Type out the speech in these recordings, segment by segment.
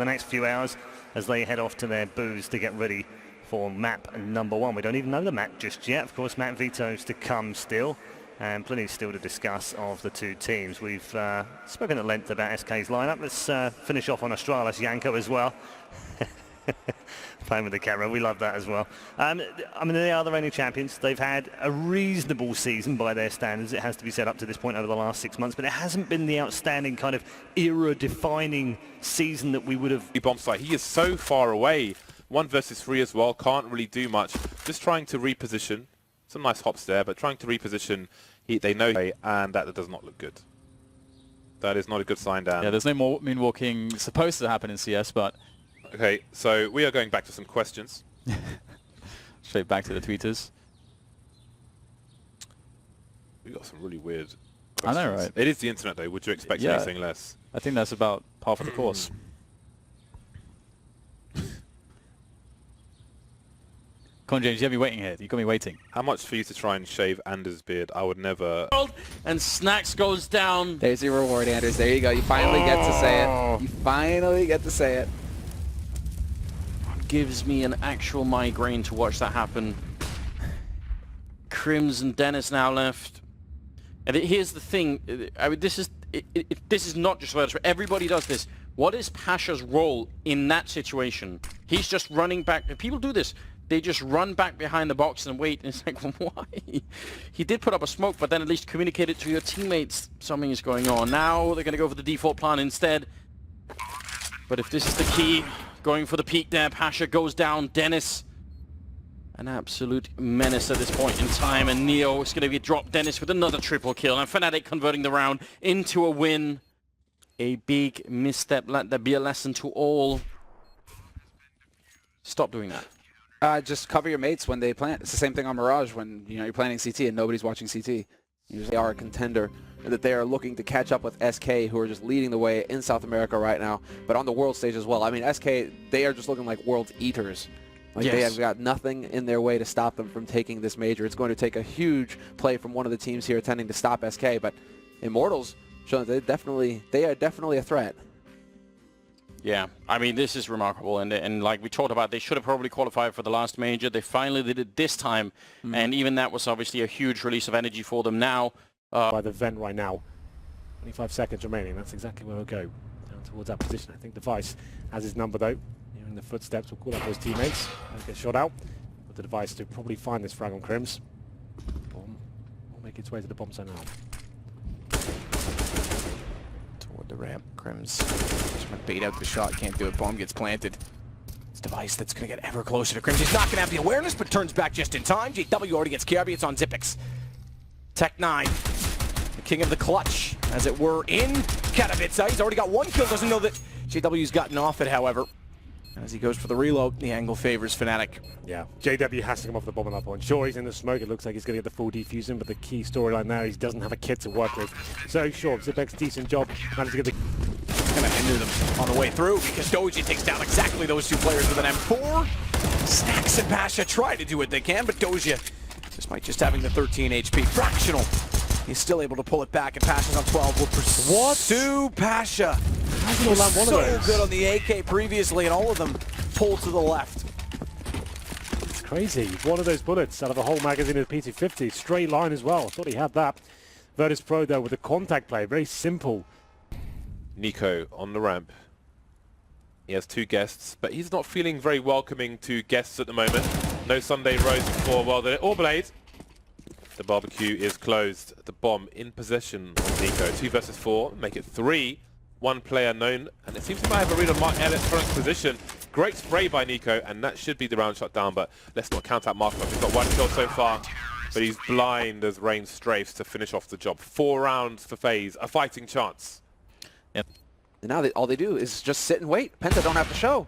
the next few hours as they head off to their booths to get ready for map number 1. We don't even know the map just yet. Of course, map vetoes to come still, and plenty still to discuss of the two teams. We've spoken at length about SK's lineup. Let's finish off on Astralis Yanko as well. Playing with the camera, we love that as well. I mean, they are the reigning champions. They've had a reasonable season by their standards, it has to be said, up to this point over the last 6 months, but it hasn't been the outstanding kind of era-defining season that we would have... Bomb site, he is so far away. 1 versus 3 as well, can't really do much. Just trying to reposition. Some nice hops there, but trying to reposition, they know, and that does not look good. That is not a good sign, Dan. Yeah, there's no more moonwalking supposed to happen in CS, but... Okay, so we are going back to some questions. Straight back to the tweeters. We got some really weird questions. I know, right? It is the internet, though. Would you expect anything less? I think that's about par for the course. Come on, James, you have me waiting here. You got me waiting. How much for you to try and shave Anders' beard? I would never... And Snacks goes down. There's your reward, Anders. There you go. You finally get to say it. You finally get to say it. Gives me an actual migraine to watch that happen. Crims and Dennis now left. And here's the thing. I mean, this is not just Virtus. Everybody does this. What is Pasha's role in that situation? He's just running back. People do this. They just run back behind the box and wait. And it's like, why? He did put up a smoke, but then at least communicate it to your teammates. Something is going on. Now they're going to go for the default plan instead. But if this is the key, going for the peak there, Pasha goes down. Dennis, an absolute menace at this point in time. And Neo is going to be dropped. Dennis with another triple kill. And Fnatic converting the round into a win. A big misstep. Let that be a lesson to all. Stop doing that. Just cover your mates when they plant. It's the same thing on Mirage when you're planting CT and nobody's watching CT. They are a contender, and that they are looking to catch up with SK, who are just leading the way in South America right now, but on the world stage as well. I mean, SK, they are just looking like world eaters. Like, they have got nothing in their way to stop them from taking this major. It's going to take a huge play from one of the teams here attempting to stop SK, but Immortals showing that they are definitely a threat. Yeah, I mean, this is remarkable, and like we talked about, they should have probably qualified for the last major. They finally did it this time, and even that was obviously a huge release of energy for them now. By the vent right now, 25 seconds remaining, that's exactly where we'll go, down towards that position. I think Device has his number though, hearing the footsteps will call up those teammates, get shot out, but the Device to probably find this frag on Crims. Bomb will make its way to the bomb zone now. The ramp, Crims just want to bait out the shot, can't do it. Bomb gets planted. It's Device that's going to get ever closer to Crims. He's not going to have the awareness, but turns back just in time. JW already gets KRB, it's on Zipix. Tech9, the king of the clutch, as it were, in Katowice. He's already got 1 kill, doesn't know that JW's gotten off it, however. As he goes for the reload, the angle favors Fnatic. Yeah, JW has to come off the bomb on that point. Sure, he's in the smoke. It looks like he's going to get the full defusing, but the key storyline there, he doesn't have a kit to work with. So sure, Zipix, decent job. Managed to get the... Going to hinder them on the way through because Doji takes down exactly those 2 players with an M4. Snacks and Pasha try to do what they can, but Doja, despite just having the 13 HP, fractional. He's still able to pull it back, and Pasha's on 12. Will pursue Pasha. He was so good on the AK previously, and all of them pull to the left. It's crazy. One of those bullets out of a whole magazine of the P250. Straight line as well. Thought he had that. Virtus Pro, though, with the contact play. Very simple. Nico on the ramp. He has 2 guests, but he's not feeling very welcoming to guests at the moment. No Sunday Rose before. Well, the Orblade. The barbecue is closed. The bomb in possession of Nico. 2 versus 4. Make it 3. 1 player known, and it seems he might have a read on Mark Electronic's position. Great spray by Nico, and that should be the round shut down, but let's not count out Mark. He's got 1 kill so far, but he's blind as rain strafes to finish off the job. 4 rounds for FaZe, a fighting chance. Yep. And now all they do is just sit and wait. Penta don't have to show.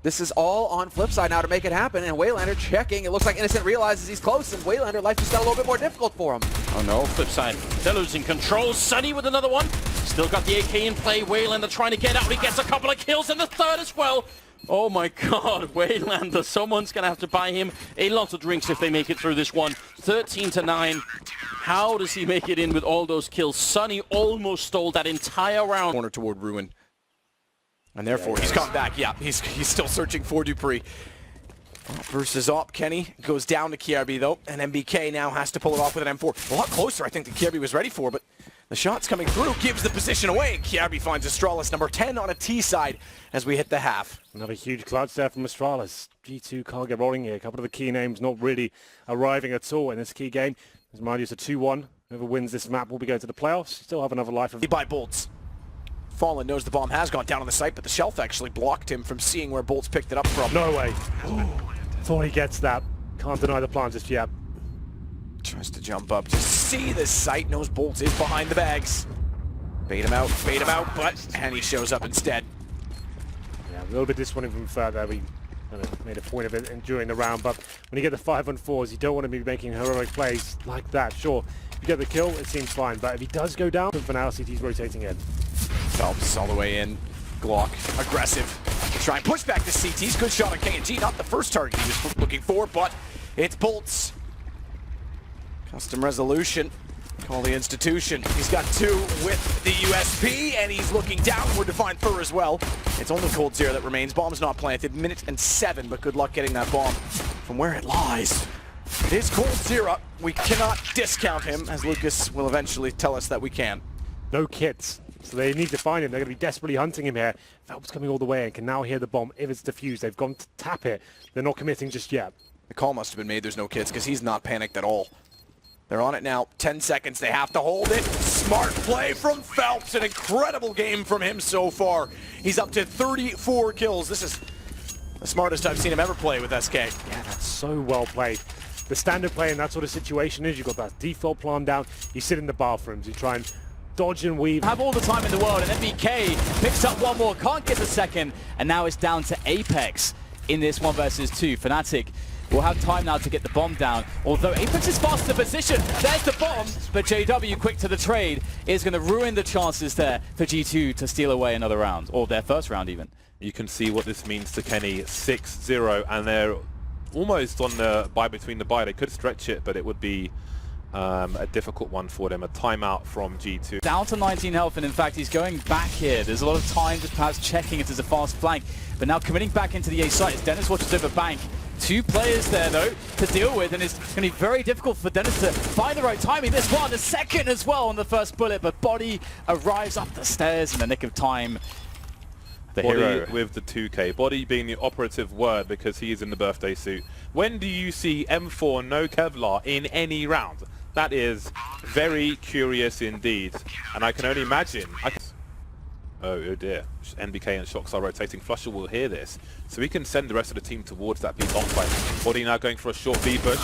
This is all on Flipside now to make it happen, and Waylander checking. It looks like Innocent realizes he's close, and Waylander, life just got a little bit more difficult for him. Oh no, Flipside, they're losing control. Sunny with another one. Still got the AK in play. Waylander trying to get out. He gets a couple of kills, and the 3rd as well. Oh my god, Waylander, someone's going to have to buy him a lot of drinks if they make it through this one. 13-9. How does he make it in with all those kills? Sunny almost stole that entire round. Corner toward Ruin. And therefore, he's come back. Yeah, he's still searching for Dupree. Versus Op. Kenny goes down to KRB, though. And MBK now has to pull it off with an M4. A lot closer, I think, than KRB was ready for. But the shot's coming through, gives the position away. And KRB finds Astralis, number 10 on a T side as we hit the half. Another huge clutch there from Astralis. G2 can't get rolling here. A couple of the key names not really arriving at all in this key game. As mind you, it's a 2-1. Whoever wins this map will be going to the playoffs. Still have another life of... By Bolts. Fallen knows the bomb has gone down on the site, but the shelf actually blocked him from seeing where Bolts picked it up from. No way. Thought he gets that. Can't deny the plant just yet. Tries to jump up to see this site. Knows Bolts is behind the bags. Bait him out, but Henny shows up instead. Yeah, a little bit disappointing from further. We kind of made a point of it during the round, but when you get the 5-on-4s, you don't want to be making heroic plays like that. Sure, if you get the kill, it seems fine, but if he does go down, for now, CT's rotating in. Phelps all the way in. Glock, aggressive. Try and push back to CT's. Good shot on KNG. Not the first target he was looking for, but it's Bolts. Custom resolution. Call the institution. He's got 2 with the USP, and he's looking downward to find Fur as well. It's only Cold Zero that remains. Bomb's not planted. Minute and 7, but good luck getting that bomb from where it lies. It is Cold Zero. We cannot discount him, as Lucas will eventually tell us that we can. No kits, so they need to find him. They're going to be desperately hunting him here. Phelps coming all the way and can now hear the bomb if it's defused. They've gone to tap it. They're not committing just yet. The call must have been made. There's no kits, because he's not panicked at all. They're on it now. 10 seconds. They have to hold it. Smart play from Phelps. An incredible game from him so far. He's up to 34 kills. This is the smartest I've seen him ever play with SK. Yeah, that's so well played. The standard play in that sort of situation is you've got that default plan down. You sit in the bathrooms. You try and dodge and weave. Have all the time in the world, and MBK picks up one more, can't get the second, and now it's down to Apex in this 1 versus 2. Fnatic will have time now to get the bomb down, although Apex is fast to position. There's the bomb, but JW, quick to the trade, is going to ruin the chances there for G2 to steal away another round, or their first round even. You can see what this means to Kenny. 6-0, and they're almost on the buy between the buy. They could stretch it, but it would be a difficult one for them. A timeout from G2. Down to 19 health, and in fact he's going back here. There's a lot of time just perhaps checking if there's a fast flank, but now committing back into the A site as Dennis watches over bank. 2 players there though to deal with, and it's going to be very difficult for Dennis to find the right timing. This one, the second as well on the first bullet, but Body arrives up the stairs in the nick of time. The Body hero with the 2K. Body being the operative word because he is in the birthday suit. When do you see M4 no Kevlar in any round? That is very curious indeed, and I can only imagine. Oh dear, NBK and Shocks are rotating. Flusher will hear this, so he can send the rest of the team towards that B bomb fight. Body now going for a short B push.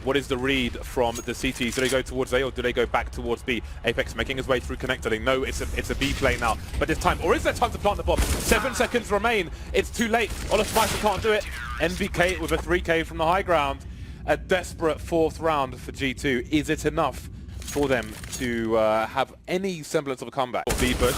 What is the read from the CTs? Do they go towards A or do they go back towards B? Apex making his way through connector. They know it's a B play now, but this time, or is there time to plant the bomb? 7 seconds remain. It's too late. Ola Spicer can't do it. NBK with a 3K from the high ground. A desperate 4th round for G2. Is it enough for them to have any semblance of a comeback? B push.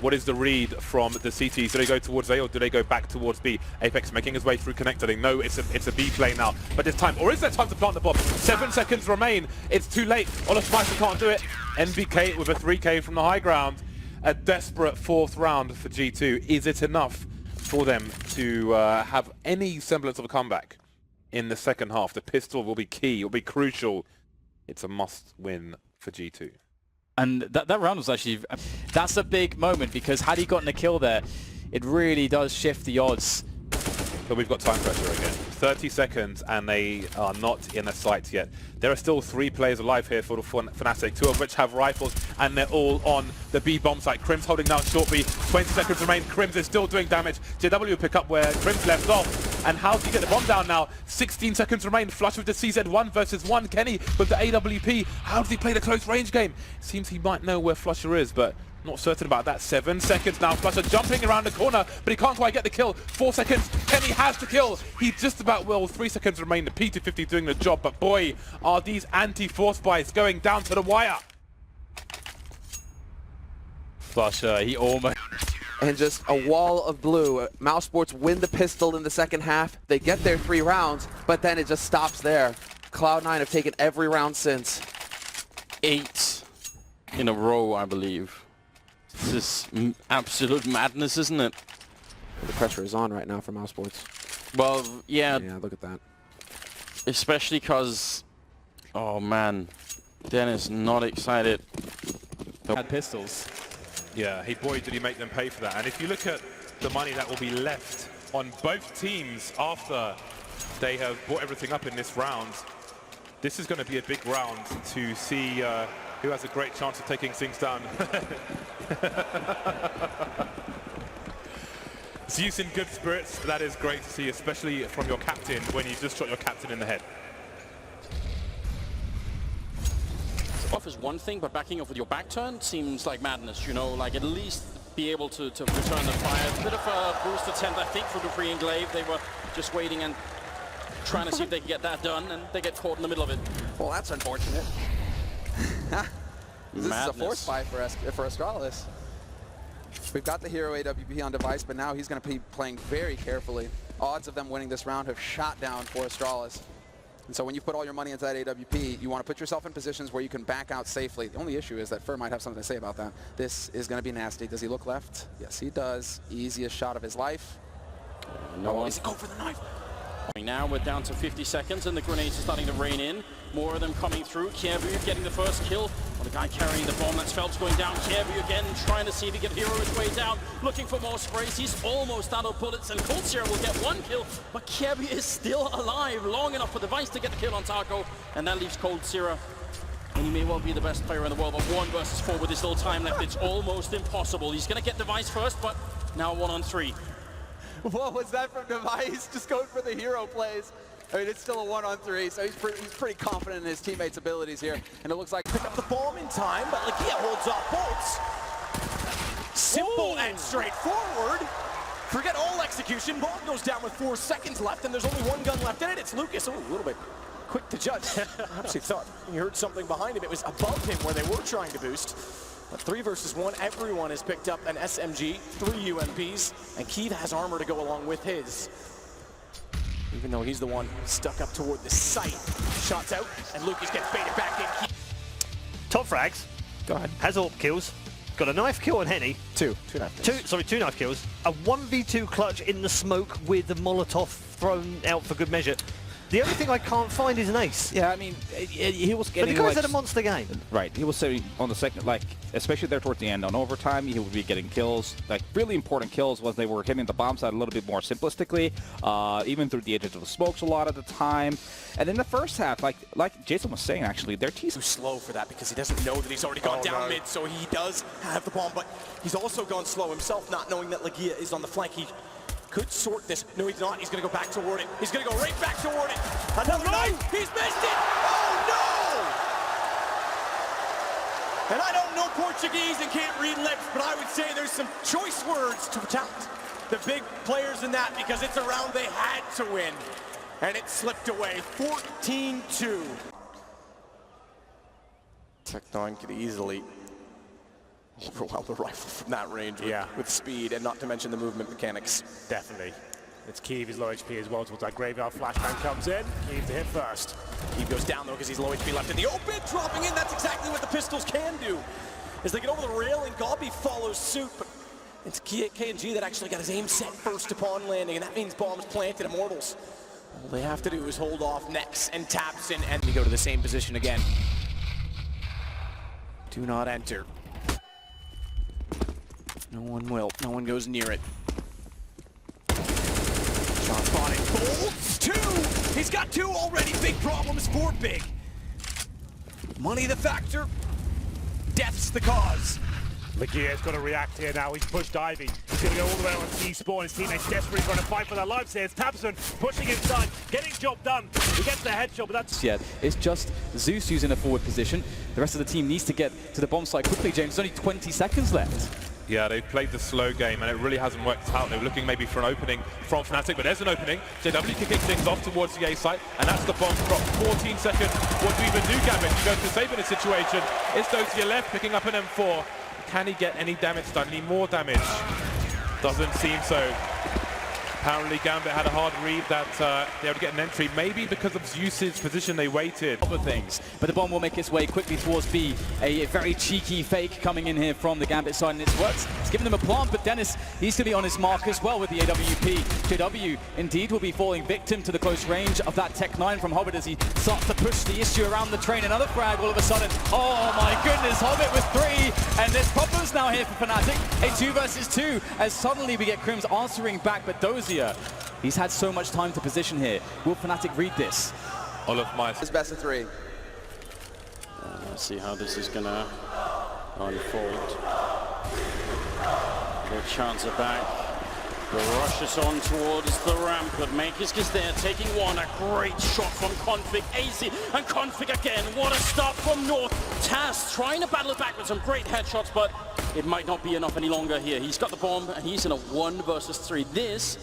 What is the read from the CTs? Do they go towards A or do they go back towards B? Apex making his way through connector. They know it's a B play now, but this time, or is there time to plant the bomb? 7 seconds remain. It's too late. Ola Spicer can't do it. NBK with a 3K from the high ground. A desperate 4th round for G2. Is it enough for them to have any semblance of a comeback in the second half? The pistol will be key. It will be crucial. It's a must win for G2. And that round was actually, that's a big moment, because had he gotten a kill there, it really does shift the odds. But we've got time pressure again. 30 seconds and they are not in a sight yet. There are still 3 players alive here for the Fnatic, 2 of which have rifles, and they're all on the B bomb site. Crim's holding down short B. 20 seconds remain. Crims is still doing damage. JW will pick up where Crims left off. And how does he get the bomb down now? 16 seconds remain. Flush with the CZ1 versus 1. Kenny with the AWP. How does he play the close range game? Seems he might know where Flusher is, but not certain about that. 7 seconds now. Flusher jumping around the corner, but he can't quite get the kill. 4 seconds. Kenny has the kill. He just about will. 3 seconds remain. The P250 doing the job, but boy, are these anti-force buys going down to the wire. Flusher, he almost... And just a wall of blue. Mouse Sports win the pistol in the second half. They get their 3 rounds, but then it just stops there. Cloud9 have taken every round since. 8 in a row, I believe. This is absolute madness, isn't it? The pressure is on right now for Mouse Sports. Well, yeah, Yeah, look at that. especially because, oh man, Dennis not excited. Had pistols. Yeah, boy, did he make them pay for that. And if you look at the money that will be left on both teams after they have brought everything up in this round, this is going to be a big round to see who has a great chance of taking things down. Zeus in good spirits, that is great to see, especially from your captain when you just shot your captain in the head. Off is one thing, but backing off with your back turn seems like madness, you know, like at least be able to return the fire. A bit of a boost attempt, I think, for the pre-englave. They were just waiting and trying to see if they can get that done, and they get caught in the middle of it. Well, that's unfortunate. This is a force buy for Astralis. We've got the hero AWP on device, but now he's going to be playing very carefully. Odds of them winning this round have shot down for Astralis. And so when you put all your money into that AWP, you want to put yourself in positions where you can back out safely. The only issue is that Fur might have something to say about that. This is going to be nasty. Does he look left? Yes, he does. Easiest shot of his life. No, Is he going for the knife? Now we're down to 50 seconds and the grenades are starting to rain in. More of them coming through. Kiervu getting the first kill. Well, the guy carrying the bomb, that's Phelps going down. Kiervu again trying to see if he can hero his way down. Looking for more sprays. He's almost out of bullets and Cold Sierra will get one kill. But Kiervu is still alive. Long enough for Device to get the kill on Taco. And that leaves Cold Sierra. And he may well be the best player in the world, but 1 versus 4 with this little time left. It's almost impossible. He's going to get Device first, but now 1 on 3. What was that from Device? Just going for the hero plays. I mean, it's still a 1 on 3, so he's pretty confident in his teammates' abilities here. And it looks like Pick up the bomb in time, but Lakia holds off bolts. Simple and straightforward. Forget all execution. Bomb goes down with 4 seconds left, and there's only 1 gun left in it. It's Lucas. Oh, a little bit quick to judge. Perhaps he thought he heard something behind him. It was above him where they were trying to boost. But 3 versus 1, everyone has picked up an SMG, 3 UMPs, and Keith has armor to go along with his. Even though he's the one stuck up toward the site. Shots out, and Lucas gets baited back in. Top frags. Go ahead. Has AWP kills. Got a knife kill on Henny. Two knife kills. Two knife kills. A 1v2 clutch in the smoke with the Molotov thrown out for good measure. The only thing I can't find is an ace. Yeah, I mean, he was getting. But the guy's like, had a monster game. Right, he was saying on the second, like, especially there towards the end on overtime, he would be getting kills, like really important kills. Was they were hitting the bomb side a little bit more simplistically, even through the edges of the smokes a lot of the time. And in the first half, like Jason was saying, actually, their teams Too slow for that because he doesn't know that he's already gone down mid, so he does have the bomb, but he's also gone slow himself, not knowing that Lagia is on the flank. He could sort this. No, he's not. He's going to go back toward it. He's going to go right back toward it. Another knife. He's missed it. Oh, no! And I don't know Portuguese and can't read lips, but I would say there's some choice words to tout the big players in that because it's a round they had to win. And it slipped away. 14-2. Tec9 could easily overwhelm the rifle from that range with speed, and not to mention the movement mechanics. Definitely. It's Keeve, he's low HP as well towards that graveyard. Flashbang comes in, Keeve to hit first. He goes down though because he's low HP left in the open, dropping in. That's exactly what the pistols can do. As they get over the rail and Gobby follows suit, but it's KNG that actually got his aim set first upon landing, and that means bombs planted. Immortals. All they have to do is hold off Nex and Tapson, and we go to the same position again. Do not enter. No one will. No one goes near it. Shot spotted. Bolts 2! He's got 2 already. Big problems for Big. Money the factor. Death's the cause. Lagia's got to react here now. He's pushed Ivy. He's going to go all the way on T-Spawn. His teammates desperately trying to fight for their lives here. It's Tapson pushing inside, getting job done. He gets the headshot, but that's... Yet. It's just Zeus using a forward position. The rest of the team needs to get to the bomb site quickly, James. There's only 20 seconds left. Yeah, they've played the slow game and it really hasn't worked out. They were looking maybe for an opening from Fnatic, but there's an opening. JW kicking things off towards the A site, and that's the bomb drop. 14 seconds. What do you even do, Gavin? You go to save in a situation. It's those to your left, picking up an M4. Can he get any damage done? Any more damage? Doesn't seem so. Apparently Gambit had a hard read that they were to get an entry, maybe because of Zeus's position they waited. Other things, but the bomb will make its way quickly towards B. A very cheeky fake coming in here from the Gambit side, and it's worked. It's giving them a plant, but Dennis, he's going to be on his mark as well with the AWP. JW indeed will be falling victim to the close range of that Tech 9 from Hobbit as he starts to push the issue around the train. Another frag all of a sudden. Oh my goodness, Hobbit with 3, and there's problems now here for Fnatic. A 2 versus 2 as suddenly we get Crims answering back, but Dozier, he's had so much time to position here. Will Fnatic read this? All of my... It's best of 3. Let's see how this is going to unfold. The chance are back. The rush is on towards the ramp, but Makers is there, taking one. A great shot from Config. AZ and Config again. What a start from North. Taz trying to battle it back with some great headshots, but it might not be enough any longer here. He's got the bomb, and he's in a 1 versus 3. This,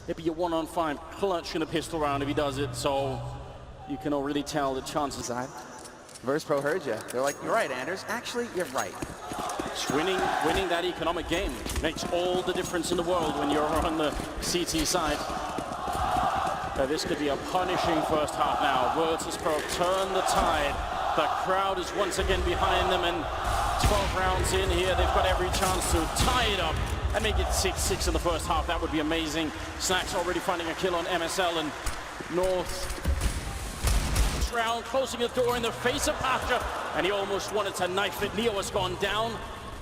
it'd be a 1-on-5 clutch in a pistol round if he does it, so you can already tell the chances are. Verse Pro heard you. They're like, you're right, Anders. Actually, you're right. Winning that economic game makes all the difference in the world when you're on the CT side. This could be a punishing first half now. Virtus Pro turn the tide. The crowd is once again behind them, and 12 rounds in here, they've got every chance to tie it up and make it 6-6 in the first half. That would be amazing. Snacks already finding a kill on MSL, and North round closing the door in the face of Pasha, and he almost wanted to knife it. Neo has gone down,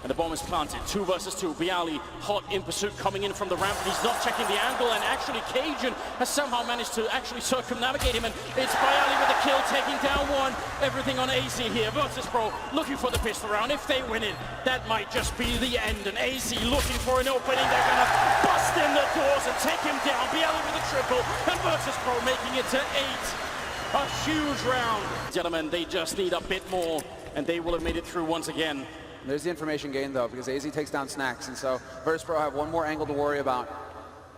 and the bomb is planted. 2 versus 2. Bialy hot in pursuit, coming in from the ramp. He's not checking the angle, and actually Cajun has somehow managed to actually circumnavigate him, and it's Bialy with the kill, taking down one. Everything on AZ here. Virtus Pro looking for the pistol round. If they win it, that might just be the end, and AZ looking for an opening. They're gonna bust in the doors and take him down. Bialy with a triple, and Virtus Pro making it to 8. A huge round. Gentlemen, they just need a bit more, and they will have made it through once again. There's the information gain, though, because AZ takes down Snacks, and so Verse Pro have one more angle to worry about.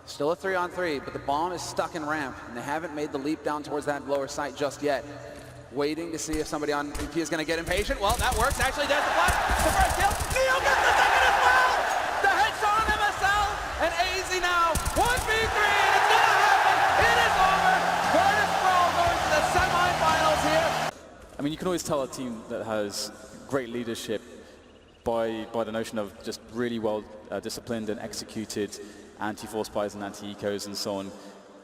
Still a 3-on-3, but the bomb is stuck in ramp, and they haven't made the leap down towards that lower site just yet. Waiting to see if somebody on BP is going to get impatient. Well, that works. Actually, there's the flash. The first kill. Neo gets the second as well. The headshot on MSL, and AZ now 1v3, and it's going to happen. It is over. Virtus Pro going to the semifinals here. I mean, you can always tell a team that has great leadership by the notion of just really well disciplined and executed anti-force buys and anti-ecos and so on.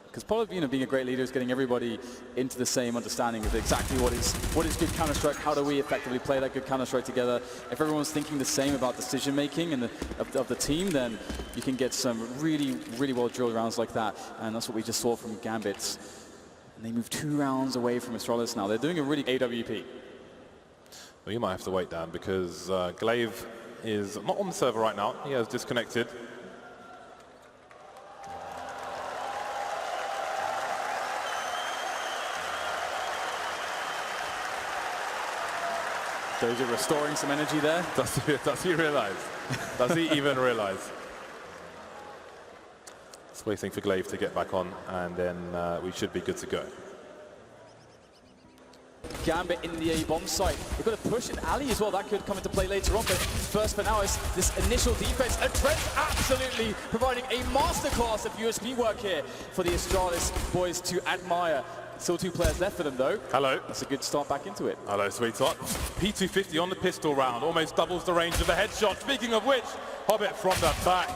Because part of being a great leader is getting everybody into the same understanding of exactly what is good Counter-Strike, how do we effectively play that good Counter-Strike together. If everyone's thinking the same about decision-making and of the team, then you can get some really, really well-drilled rounds like that. And that's what we just saw from Gambit. And they move 2 rounds away from Astralis now. They're doing a really AWP. Well, you might have to wait, Dan, because Glaive is not on the server right now. He has disconnected. Dozier restoring some energy there. Does he realize? Does he even realize? Just waiting for Glaive to get back on, and then we should be good to go. Gambit in the A-bomb site. They've got to push an alley as well. That could come into play later on, but first for now is this initial defense. And Trent absolutely providing a masterclass of USB work here for the Astralis boys to admire. Still 2 players left for them, though. Hello. That's a good start back into it. Hello, sweetheart. P250 on the pistol round. Almost doubles the range of the headshot. Speaking of which, Hobbit from the back.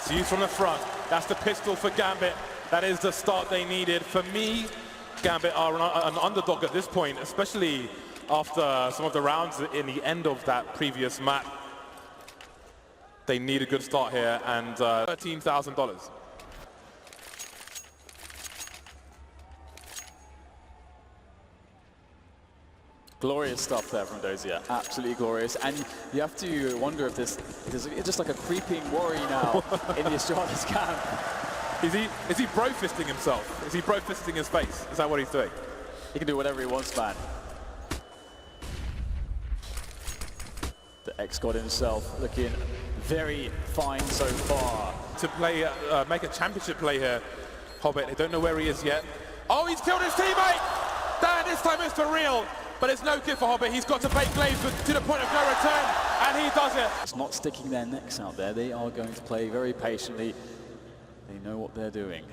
Zeus from the front. That's the pistol for Gambit. That is the start they needed. For me, Gambit are an underdog at this point, especially after some of the rounds in the end of that previous map. They need a good start here, and $13,000. Glorious stuff there from Dozier. Absolutely glorious. And you have to wonder if there's just like a creeping worry now in the Astralis camp. Is he bro-fisting himself? Is he bro-fisting his face? Is that what he's doing? He can do whatever he wants, man. The ex-god himself looking very fine so far. To play, make a championship play here, Hobbit. They don't know where he is yet. Oh, he's killed his teammate! Dan, this time it's for real. But it's no good for Hobbit. He's got to bait Glaive to the point of no return, and he does it. It's not sticking their necks out there. They are going to play very patiently. They know what they're doing.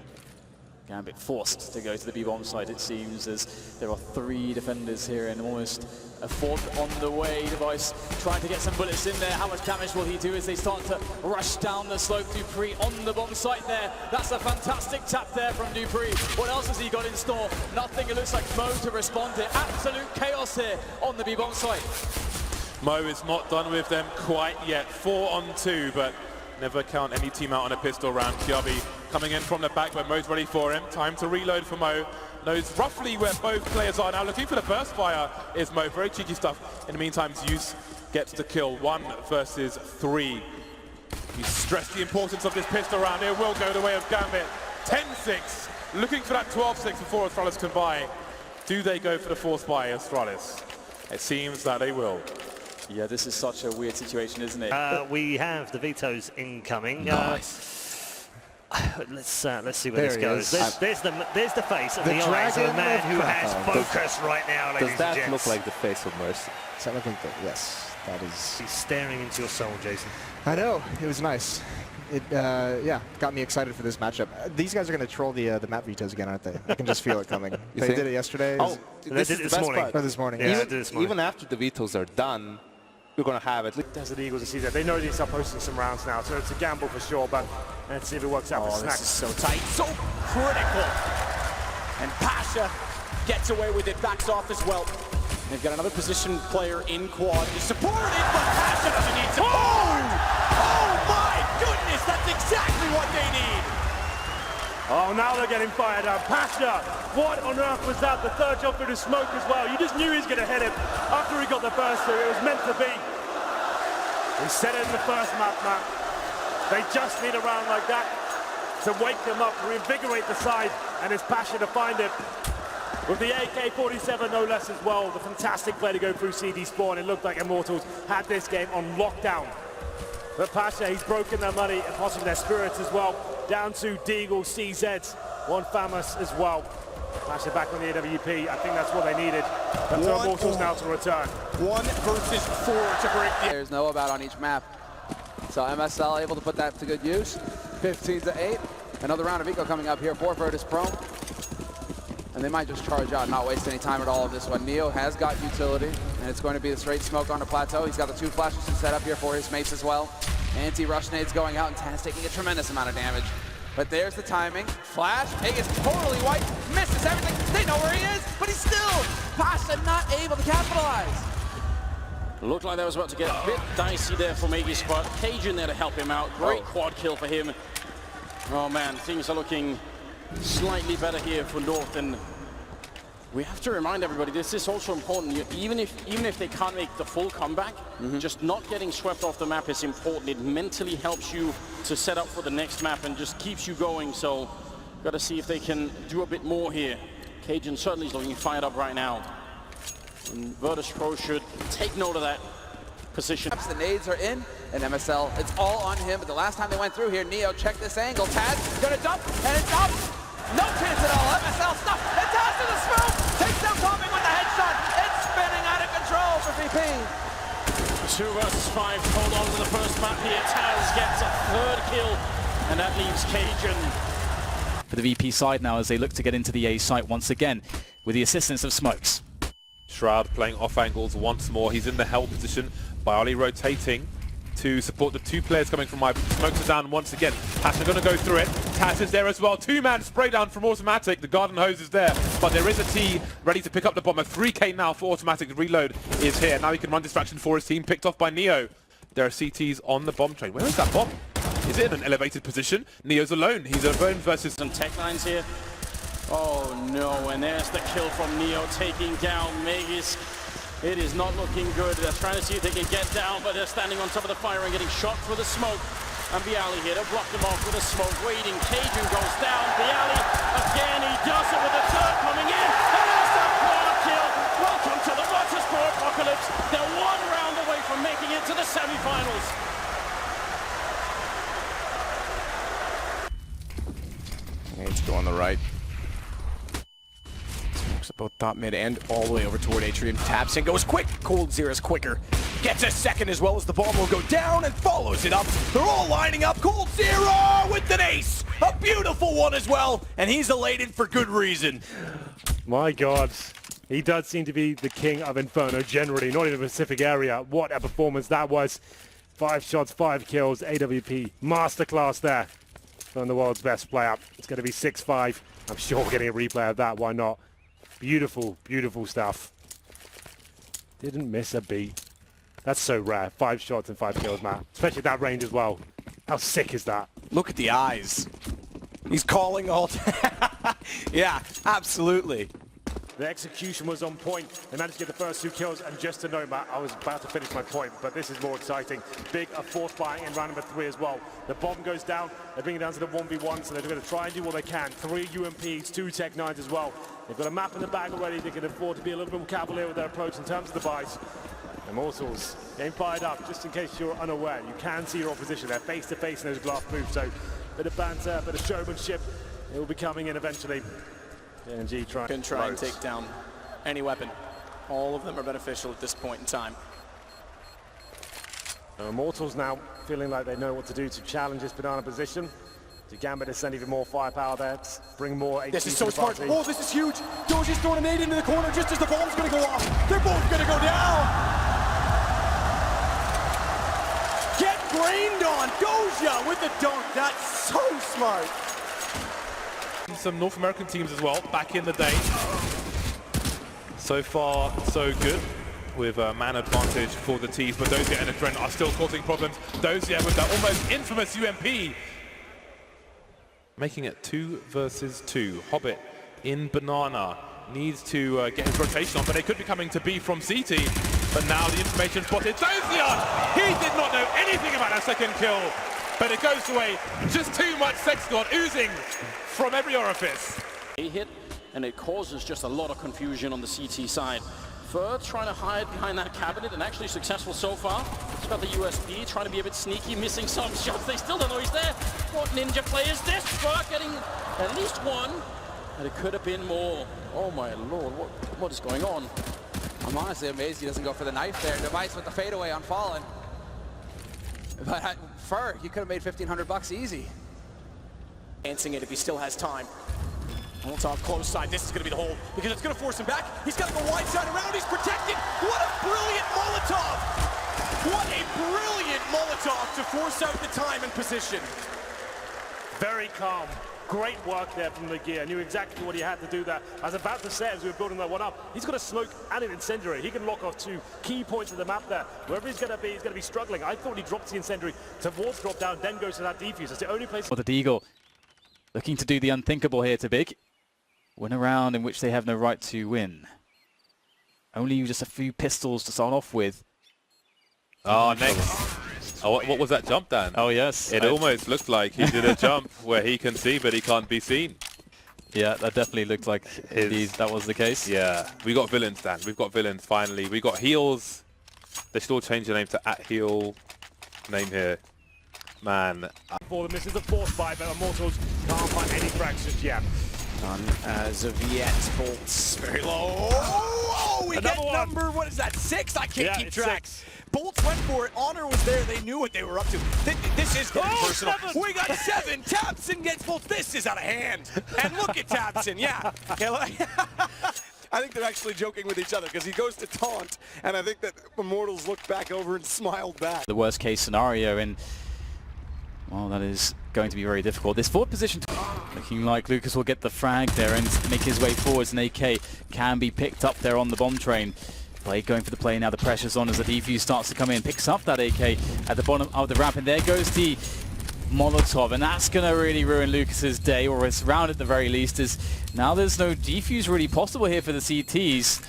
Gambit forced to go to the B-bomb site, it seems, as there are 3 defenders here and almost a 4th on the way. Device trying to get some bullets in there. How much damage will he do as they start to rush down the slope? Dupree on the bomb site there. That's a fantastic tap there from Dupree. What else has he got in store? Nothing. It looks like Mo to respond to. Absolute chaos here on the B-bomb site. Mo is not done with them quite yet. 4 on 2, but never count any team out on a pistol round. Kiabi coming in from the back, but Mo's ready for him. Time to reload for Mo. Knows roughly where both players are now. Looking for the burst fire is Mo. Very cheeky stuff. In the meantime, Zeus gets the kill. 1 versus 3. He stressed the importance of this pistol round. It will go the way of Gambit. 10-6. Looking for that 12-6 before Astralis can buy. Do they go for the force buy, Astralis? It seems that they will. Yeah, this is such a weird situation, isn't it? We have the vetoes incoming. Nice. Let's see where this goes. is. There's the face and the eyes of a dragon man of who has Krakow. focus right now, ladies Does that and gents. look like the face of Mercy? Yes, that is. He's staring into your soul, Jason. I know, it was nice. It yeah, got me excited for this matchup. These guys are going to troll the map vetoes again, aren't they? I can just feel it coming. They think? did it yesterday. Oh, They did it this morning. Or this morning. Yeah, Yeah. they did it this morning. Even after the vetoes are done, we're going to have it. Desert Eagles and CZ, they know they start posting some rounds now, so it's a gamble for sure, but let's see if it works out for Oh, this Snacks. is so tight, so critical. And Pasha gets away with it, backs off as well. They've got another position player in quad. He's supported, but Pasha doesn't need support. Oh my goodness, that's exactly what they need. Oh, now they're getting fired up. Pasha, what on earth was that? The third jump through the smoke as well. You just knew he was going to hit him after he got the first two. It was meant to be. He said it in the first map. They just need a round like that to wake them up, reinvigorate the side, and it's Pasha to find it. With the AK-47 no less as well, the fantastic play to go through CD spawn. It looked like Immortals had this game on lockdown. But Pasha, he's broken their money and possibly their spirits as well. Down to Deagle, CZ, one famous as well. Pasha back on the AWP. I think that's what they needed. But the Immortals now to return. 1 versus 4 to break the... Players know about on each map. So MSL able to put that to good use. 15-8. Another round of eco coming up here for Virtus Pro. And they might just charge out, not waste any time at all of this one. Neo has got utility, and it's going to be the straight smoke on the plateau. He's got the 2 flashes to set up here for his mates as well. Anti-rush nades going out, and Taz taking a tremendous amount of damage. But there's the timing. Flash, Egg is totally white, misses everything. They know where he is, but he's still, Pasha not able to capitalize. Looked like that was about to get a bit dicey there for Maggie's spot. Cajun there to help him out. Great quad kill for him. Oh man, things are looking slightly better here for North, and we have to remind everybody this is also important. Even if they can't make the full comeback, just not getting swept off the map is important. It mentally helps you to set up for the next map and just keeps you going. So got to see if they can do a bit more here. Cajun certainly is looking fired up right now, and Virtus Pro should take note of that position. The nades are in, and MSL, it's all on him. But the last time they went through here, Neo checked this angle. Taz gonna dump, and it's up. No chance at all. MSL stuck, and Taz to the smoke. Takes down Topping with the headshot. It's spinning out of control for VP. 2 versus 5. Hold on to the first map here. Taz gets a 3rd kill, and that leaves Cajun. For the VP side now as they look to get into the A site once again with the assistance of Smokes. Shroud playing off angles once more. He's in the hell position. Bialy rotating to support the 2 players coming from my Smokes are down once again. Pasha going to go through it. Taz is there as well. 2-man spray down from Automatic. The garden hose is there, but there is a T ready to pick up the bomber. 3k now for Automatic. Reload is here. Now he can run distraction for his team. Picked off by Neo. There are CTs on the bomb train. Where is that bomb? Is it in an elevated position? Neo's alone. He's alone versus... Some tech lines here. Oh no, and there's the kill from Neo taking down Magus. It is not looking good. They're trying to see if they can get down, but they're standing on top of the fire and getting shot through the smoke. And Bialy here to block them off with a smoke. Waiting, Cajun goes down. Bialy, again, he does it with the 3rd coming in. And there's the quad kill. Welcome to the Virtus Pro Apocalypse. They're 1 round away from making it to the semi-finals. Nades go on the right. Smokes both top mid and all the way over toward Atrium. Taps and goes quick. Cold Zera's quicker. Gets a second as well as the bomb will go down and follows it up. They're all lining up. Cold Zero with an ace. A beautiful one as well. And he's elated for good reason. My God. He does seem to be the king of Inferno generally, not in the Pacific area. What a performance that was. 5 shots, 5 kills, AWP. Masterclass there from the world's best player. It's going to be 6-5. I'm sure we're getting a replay of that. Why not? Beautiful, beautiful stuff. Didn't miss a beat. That's so rare. 5 shots and 5 kills, Matt. Especially at that range as well. How sick is that? Look at the eyes. He's calling all. Yeah, absolutely. The execution was on point. They managed to get the first 2 kills, and just to know, Matt, I was about to finish my point, but this is more exciting. Big, a fourth buy in round number 3 as well. The bomb goes down, they bring it down to the 1v1, so they're going to try and do what they can. 3 UMPs, 2 Tech 9s as well. They've got a map in the bag already. They can afford to be a little bit more cavalier with their approach in terms of the buys. Immortals getting fired up, just in case you're unaware. You can see your opposition. They're face to face in those glass moves, so bit of banter, bit of showmanship. It will be coming in eventually. JNG Can try and take down any weapon. All of them are beneficial at this point in time. Immortals now feeling like they know what to do to challenge this banana position. To Gambit to send even more firepower there, to bring more HP. This is so to the smart. party. Oh, this is huge. Doji's throwing a nade into the corner just as the bomb's going to go off. They're both going to go down. Get brained on. Doja with the dunk. That's so smart. Some North American teams as well, back in the day. So far, so good, with a man advantage for the T's, but Dozier and Adren are still causing problems. Dozier with that almost infamous UMP. Making it 2 versus 2. Hobbit in Banana needs to get his rotation on, but they could be coming to B from CT. But now the information spotted Dozier! He did not know anything about that second kill, but it goes away. Just too much sex god oozing from every orifice. A hit, and it causes just a lot of confusion on the CT side. Ferg trying to hide behind that cabinet and actually successful so far. He's got the USB, trying to be a bit sneaky, missing some shots. They still don't know he's there. What ninja play is this? Ferg getting at least one, and it could have been more. Oh my lord, what is going on? I'm honestly amazed he doesn't go for the knife there. Device with the fadeaway on Fallen. But Ferg, you could have made $1,500 easy. Answering it if he still has time. Molotov close side. This is going to be the hole because it's going to force him back. He's got the wide side around. He's protected. What a brilliant Molotov! What a brilliant Molotov to force out the time and position. Very calm. Great work there from the gear. Knew exactly what he had to do there. I was about to say as we were building that one up, he's got a smoke and an incendiary. He can lock off 2 key points of the map there. Wherever he's going to be struggling. I thought he dropped the incendiary towards drop down, then goes to that defuse. That's the only place. Well, the Deagle looking to do the unthinkable here to Big. Win a round in which they have no right to win. Only just a few pistols to start off with. Oh, next. Oh, what was that jump, Dan? Oh, yes. It almost looked like he did a jump where he can see, but he can't be seen. Yeah, that definitely looked like indeed that was the case. Yeah, we got villains, Dan. We've got villains, finally. We got heels. They should all change the name to @heel name here. Man. For them, this is the fourth buy, but Immortals can't find any cracks just yet. None as of yet. Bolts very low. Oh, we Another get one. number, what is that, 6? I can't keep track. 6. Bolts went for it. Honor was there. They knew what they were up to. This is getting personal. 7. We got 7. Tapson gets Bolts. This is out of hand. And look at Tapson. Yeah. I think they're actually joking with each other because he goes to taunt, and I think that Immortals looked back over and smiled back. The worst case scenario, and well, that is going to be very difficult. This forward position looking like Lucas will get the frag there and make his way forwards, and AK can be picked up there on the bomb train. Blade going for the play now. The pressure's on as the defuse starts to come in. Picks up that AK at the bottom of the ramp, and there goes the Molotov, and that's going to really ruin Lucas's day, or his round at the very least, as now there's no defuse really possible here for the CTs.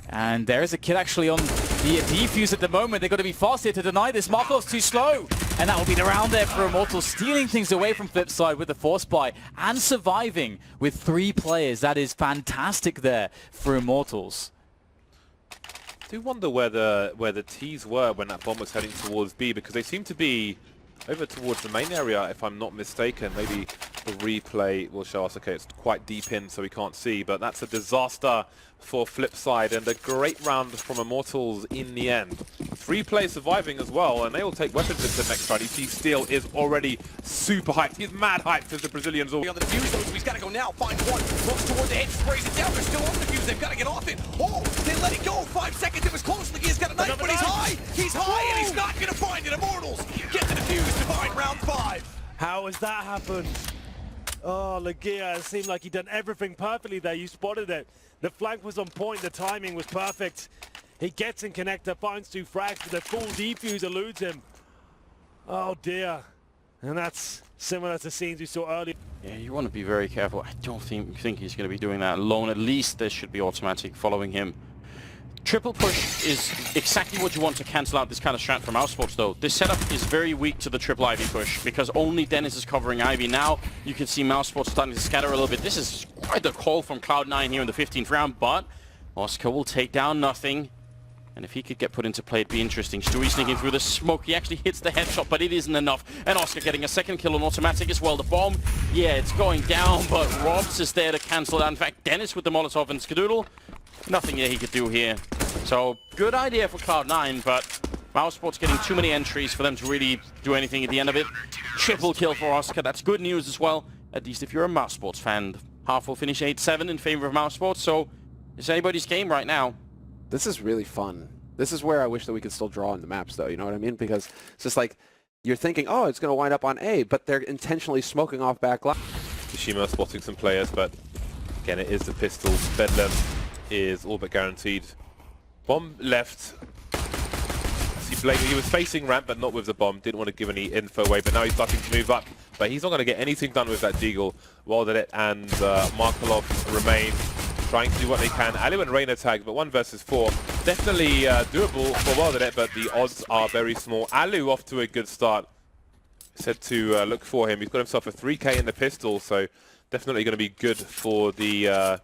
And there is a kill actually on the defuse at the moment. They've got to be fast here to deny this. Markov's too slow. And that will be the round there for Immortals, stealing things away from Flipside with the force buy and surviving with 3 players. That is fantastic there for Immortals. I do wonder where the T's were when that bomb was heading towards B, because they seem to be over towards the main area, if I'm not mistaken. Maybe The replay will show us, okay, it's quite deep in, so we can't see, but that's a disaster for Flipside, and a great round from Immortals in the end. 3 players surviving as well, and they will take weapons into the next round. You see Steel is already super hyped. He's mad hyped as the Brazilians all... On the defuse, though, so he's got to go now. Finds one, looks toward the edge, sprays it down. They're still on the defuse. They've got to get off it. Oh, they let it go. 5 seconds. It was close. He's got a knife, but he's high. He's high, and he's not going to find it. Immortals get the defuse to find round 5. How has that happened? Oh, Legia, it seemed like he'd done everything perfectly there. You spotted it. The flank was on point. The timing was perfect. He gets in connector, finds 2 frags, but the full defuse eludes him. Oh, dear. And that's similar to scenes we saw earlier. Yeah, you want to be very careful. I don't think he's going to be doing that alone. At least there should be automatic following him. Triple push is exactly what you want to cancel out this kind of strat from Mousesports, though. This setup is very weak to the triple Ivy push because only Dennis is covering Ivy. Now you can see Mousesports starting to scatter a little bit. This is quite the call from Cloud9 here in the 15th round, but Oscar will take down nothing. And if he could get put into play, it'd be interesting. Stewie sneaking through the smoke. He actually hits the headshot, but it isn't enough. And Oscar getting a second kill on automatic as well. The bomb, yeah, it's going down, but Robs is there to cancel that. In fact, Dennis with the Molotov and Skadoodle, nothing that he could do here. So, good idea for Cloud9, but Mousesports getting too many entries for them to really do anything at the end of it. Triple kill for Oscar. That's good news as well, at least if you're a Mousesports fan. Half will finish 8-7 in favor of Mousesports, so it's anybody's game right now. This is really fun. This is where I wish that we could still draw in the maps, though. You know what I mean? Because it's just like, you're thinking, oh, it's going to wind up on A, but they're intentionally smoking off back left. Tsushima spotting some players, but again, it is the pistols. Bedlam is all but guaranteed. Bomb left. See Blake, he was facing ramp, but not with the bomb. Didn't want to give any info away, but now he's starting to move up. But he's not going to get anything done with that Deagle. Wildenet and Markelov remain trying to do what they can. Alu and Reina tag, but 1 versus 4. Definitely doable for Wildenet, but the odds are very small. Alu off to a good start. Said to look for him. He's got himself a 3k in the pistol, so definitely going to be good for the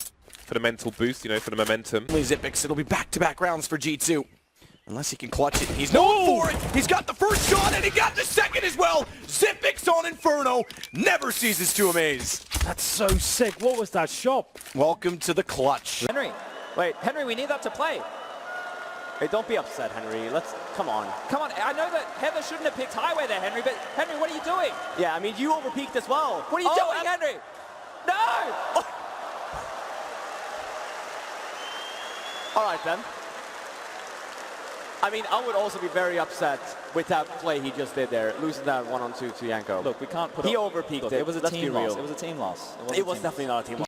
mental boost, you know, for the momentum. Zipix, it'll be back-to-back rounds for G2. Unless he can clutch it. He's known for it. He's got the first shot, and he got the second as well. Zipix on Inferno. Never ceases to amaze. That's so sick. What was that shot? Welcome to the clutch. Henry, wait, Henry, we need that to play. Hey, don't be upset, Henry. Come on. Come on, I know that Heather shouldn't have picked Highway there, Henry, but Henry, what are you doing? Yeah, I mean, you overpeaked as well. What are you doing, Henry? No! Oh. All right, then. I mean, I would also be very upset with that play he just did there, losing that 1-on-2 to Yanko. Look, we can't put He overpeaked it. It was a team loss. It was a team loss. It was definitely not a team loss.